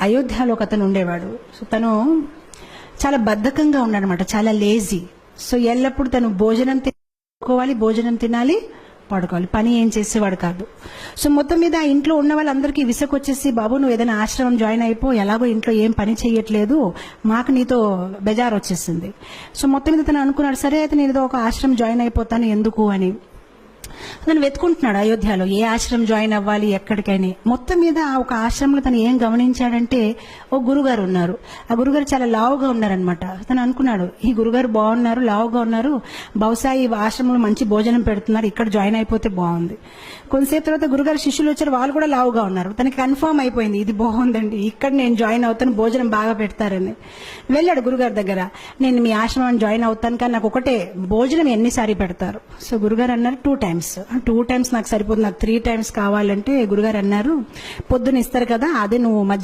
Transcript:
అయోధ్యలో ఒక అతను ఉండేవాడు. సో తను చాలా బద్ధకంగా ఉన్నాడనమాట, చాలా లేజీ. సో ఎల్లప్పుడు తను భోజనం తినాలి, పడుకోవాలి, పని ఏం చేసేవాడు కాదు. సో మొత్తం మీద ఆ ఇంట్లో ఉన్న వాళ్ళందరికీ విసుకొచ్చేసి, బాబు నువ్వు ఏదైనా ఆశ్రమం జాయిన్ అయిపో, ఎలాగో ఇంట్లో ఏం పని చేయట్లేదు, మాకు నీతో బెజార్ వచ్చేసింది. సో మొత్తం మీద తను అనుకున్నాడు, సరే అయితే నేను ఏదో ఒక ఆశ్రమం జాయిన్ అయిపోతాను ఎందుకు అని. తను వెతుకుంటున్నాడు అయోధ్యలో ఏ ఆశ్రమం జాయిన్ అవ్వాలి ఎక్కడికైనా. మొత్తం మీద ఒక ఆశ్రమంలో తను ఏం గమనించాడంటే, ఓ గురుగారు ఉన్నారు. ఆ గురుగారు చాలా లావుగా ఉన్నారనమాట. తను అనుకున్నాడు, ఈ గురుగారు బాగున్నారు, లావుగా ఉన్నారు, బహుశా ఈ ఆశ్రమంలో మంచి భోజనం పెడుతున్నారు, ఇక్కడ జాయిన్ అయిపోతే బాగుంది. కొంతసేపు తర్వాత గురుగారు శిష్యులు వచ్చారు, వాళ్ళు కూడా లావుగా ఉన్నారు. తనకి కన్ఫర్మ్ అయిపోయింది, ఇది బాగుందండి, ఇక్కడ నేను జాయిన్ అవుతాను, భోజనం బాగా పెడతారని. వెళ్ళాడు గురుగారి దగ్గర, నేను మీ ఆశ్రమాన్ని జాయిన్ అవుతాను, కానీ నాకు ఒకటే, భోజనం ఎన్నిసారి పెడతారు? సో గురుగారు అన్నారు 2 times నాకు సరిపోతుంది, నాకు 3 times కావాలంటే గురుగారు అన్నారు, పొద్దున ఇస్తారు కదా, అదే నువ్వు